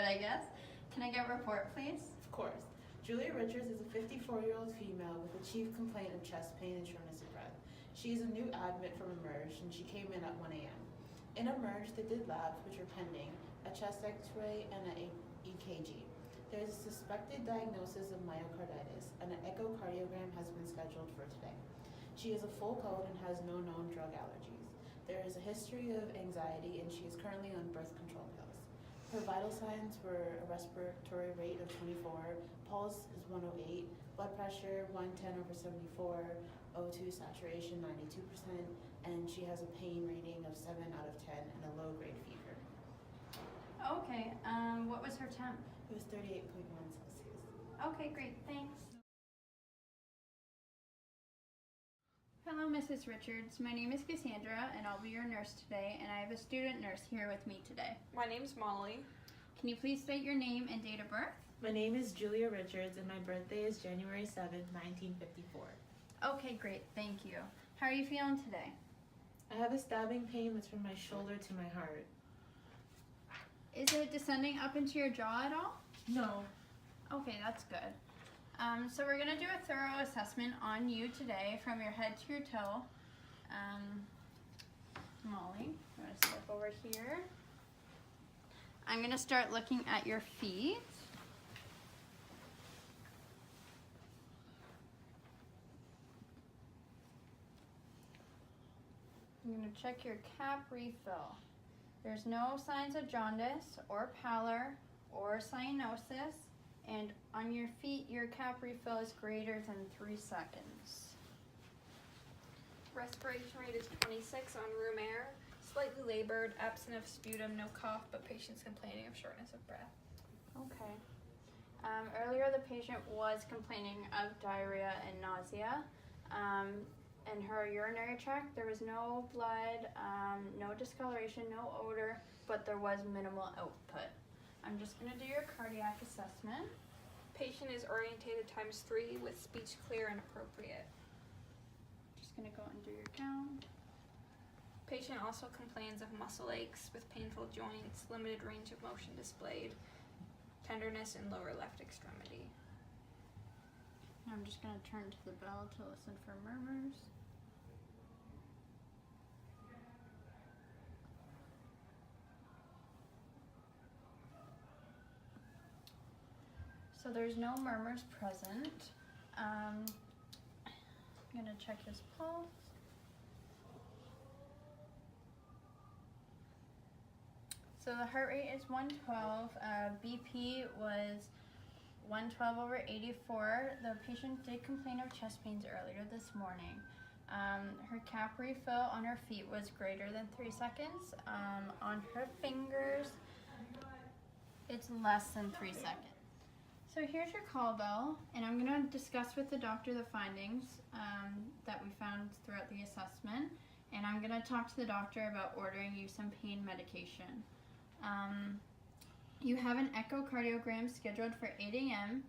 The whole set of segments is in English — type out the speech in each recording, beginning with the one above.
I guess. Can I get a report, please? Of course. Julia Richards is a 54-year-old female with a chief complaint of chest pain and shortness of breath. She is a new admit from Emerge, and she came in at 1 a.m. In Emerge, they did labs, which are pending, a chest x-ray and an EKG. There is a suspected diagnosis of myocarditis, and an echocardiogram has been scheduled for today. She is a full code and has no known drug allergies. There is a history of anxiety, and she is currently on birth control pills. Her vital signs were a respiratory rate of 24, pulse is 108, blood pressure 110/74, O2 saturation 92%, and she has a pain rating of 7 out of 10 and a low-grade fever. Okay, what was her temp? It was 38.1 Celsius. Okay, great, thanks. Hello, Mrs. Richards. My name is Cassandra, and I'll be your nurse today, and I have a student nurse here with me today. My name's Molly. Can you please state your name and date of birth? My name is Julia Richards, and my birthday is January 7th, 1954. Okay, great, thank you. How are you feeling today? I have a stabbing pain that's from my shoulder to my heart. Is it descending up into your jaw at all? No. Okay, that's good. So we're gonna do a thorough assessment on you today from your head to your toe. Molly, I'm gonna step over here. I'm gonna start looking at your feet. I'm gonna check your cap refill. There's no signs of jaundice or pallor or cyanosis, and on your feet, your cap refill is greater than 3 seconds. Respiration rate is 26 on room air. Slightly labored, absent of sputum, no cough, but patient's complaining of shortness of breath. Okay. Earlier, the patient was complaining of diarrhea and nausea. In her urinary tract, there was no blood, no discoloration, no odor, but there was minimal output. I'm just going to do your cardiac assessment. Patient is orientated ×3 with speech clear and appropriate. Just going to go and do your gown. Patient also complains of muscle aches with painful joints, limited range of motion displayed, tenderness in lower left extremity. I'm just going to turn to the bell to listen for murmurs. So there's no murmurs present. I'm going to check his pulse. So the heart rate is 112. BP was 112/84. The patient did complain of chest pains earlier this morning. Her cap refill on her feet was greater than 3 seconds. On her fingers, it's less than 3 seconds. So here's your call bell, and I'm going to discuss with the doctor the findings that we found throughout the assessment, and I'm going to talk to the doctor about ordering you some pain medication. You have an echocardiogram scheduled for 8 a.m.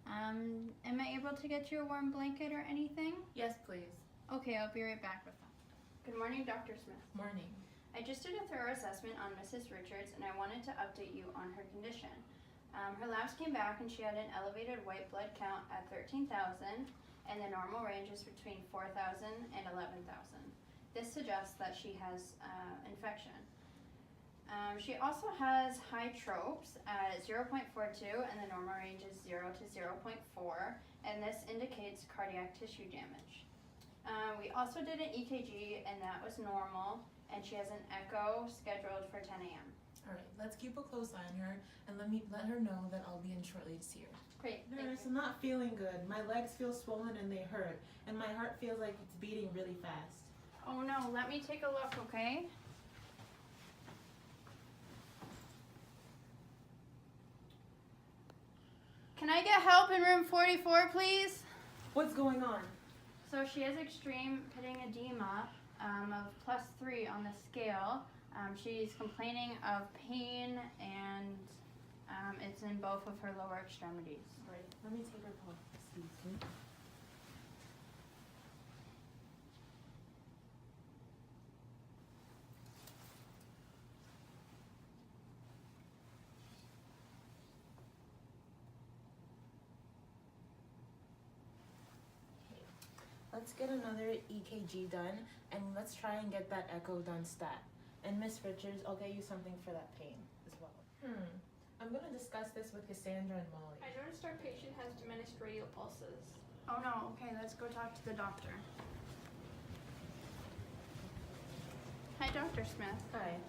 Am I able to get you a warm blanket or anything? Yes, please. Okay, I'll be right back with them. Good morning, Dr. Smith. Morning. I just did a thorough assessment on Mrs. Richards, and I wanted to update you on her condition. Her labs came back and she had an elevated white blood count at 13,000, and the normal range is between 4,000 and 11,000. This suggests that she has infection. She also has high tropes at 0.42, and the normal range is 0 to 0.4, and this indicates cardiac tissue damage. We also did an EKG, and that was normal, and she has an echo scheduled for 10 a.m. All right, let's keep a close eye on her, and let her know that I'll be in shortly to see her. Great, Nurse, I'm not feeling good. My legs feel swollen and they hurt, and my heart feels like it's beating really fast. Oh no, let me take a look, okay? Can I get help in room 44, please? What's going on? So she has extreme pitting edema of +3 on the scale. She's complaining of pain, and it's in both of her lower extremities. Right, let me take her pulse. Excuse me. Let's get another EKG done, and let's try and get that echo done stat. And Miss Richards, I'll get you something for that pain as well. I'm going to discuss this with Cassandra and Molly. I noticed our patient has diminished radial pulses. Oh no, okay, let's go talk to the doctor. Hi, Dr. Smith. Hi.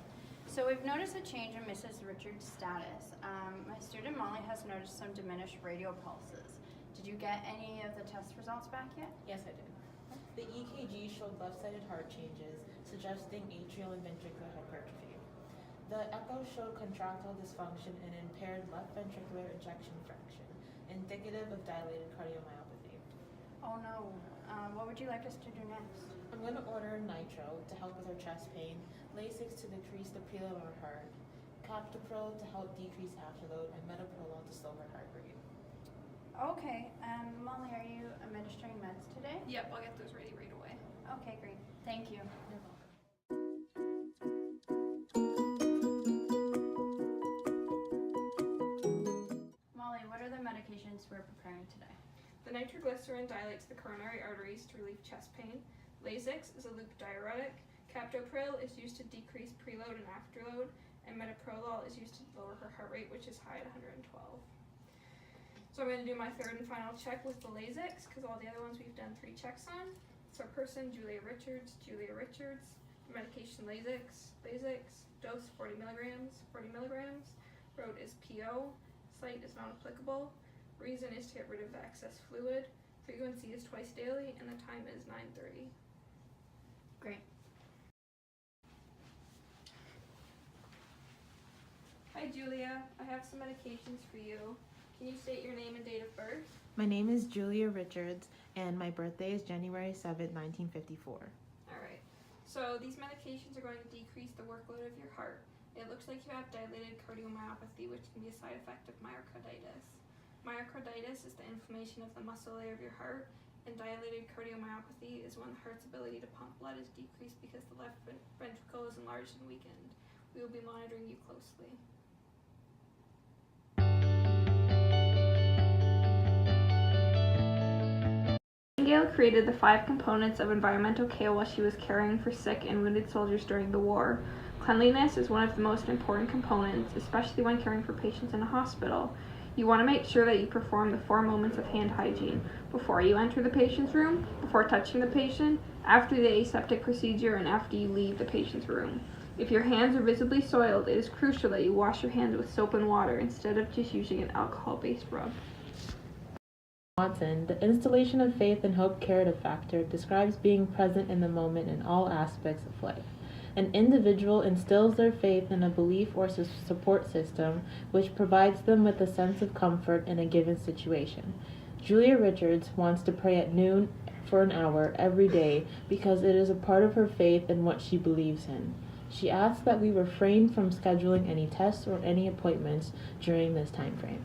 So we've noticed a change in Mrs. Richards' status. My student Molly has noticed some diminished radial pulses. Did you get any of the test results back yet? Yes, I did. The EKG showed left-sided heart changes, suggesting atrial and ventricular hypertrophy. The echo showed contractile dysfunction and impaired left ventricular ejection fraction, indicative of dilated cardiomyopathy. Oh no. What would you like us to do next? I'm going to order nitro to help with her chest pain, Lasix to decrease the preload on her heart, captopril to help decrease afterload, and metoprolol to slow her heart rate. Okay, Molly, are you administering meds today? Yep, I'll get those ready right away. Okay, great. Thank you. You're welcome. Molly, what are the medications we're preparing today? The nitroglycerin dilates the coronary arteries to relieve chest pain. Lasix is a loop diuretic. Captopril is used to decrease preload and afterload. And metoprolol is used to lower her heart rate, which is high at 112. So I'm going to do my third and final check with the Lasix, because all the other ones we've done 3 checks on. So person, Julia Richards. Medication Lasix, dose 40 milligrams. Road is PO, site is not applicable. Reason is to get rid of the excess fluid. Frequency is twice daily, and the time is 9:30. Great. Hi Julia, I have some medications for you. Can you state your name and date of birth? My name is Julia Richards, and my birthday is January 7th, 1954. Alright, so these medications are going to decrease the workload of your heart. It looks like you have dilated cardiomyopathy, which can be a side effect of myocarditis. Myocarditis is the inflammation of the muscle layer of your heart, and dilated cardiomyopathy is when the heart's ability to pump blood is decreased because the left ventricle is enlarged and weakened. We will be monitoring you closely. Nightingale created the 5 components of environmental care while she was caring for sick and wounded soldiers during the war. Cleanliness is one of the most important components, especially when caring for patients in a hospital. You want to make sure that you perform the 4 moments of hand hygiene: before you enter the patient's room, before touching the patient, after the aseptic procedure, and after you leave the patient's room. If your hands are visibly soiled, it is crucial that you wash your hands with soap and water instead of just using an alcohol-based rub. Watson, the installation of faith and hope curative factor describes being present in the moment in all aspects of life. An individual instills their faith in a belief or support system which provides them with a sense of comfort in a given situation. Julia Richards wants to pray at noon for an hour every day because it is a part of her faith and what she believes in. She asks that we refrain from scheduling any tests or any appointments during this time frame.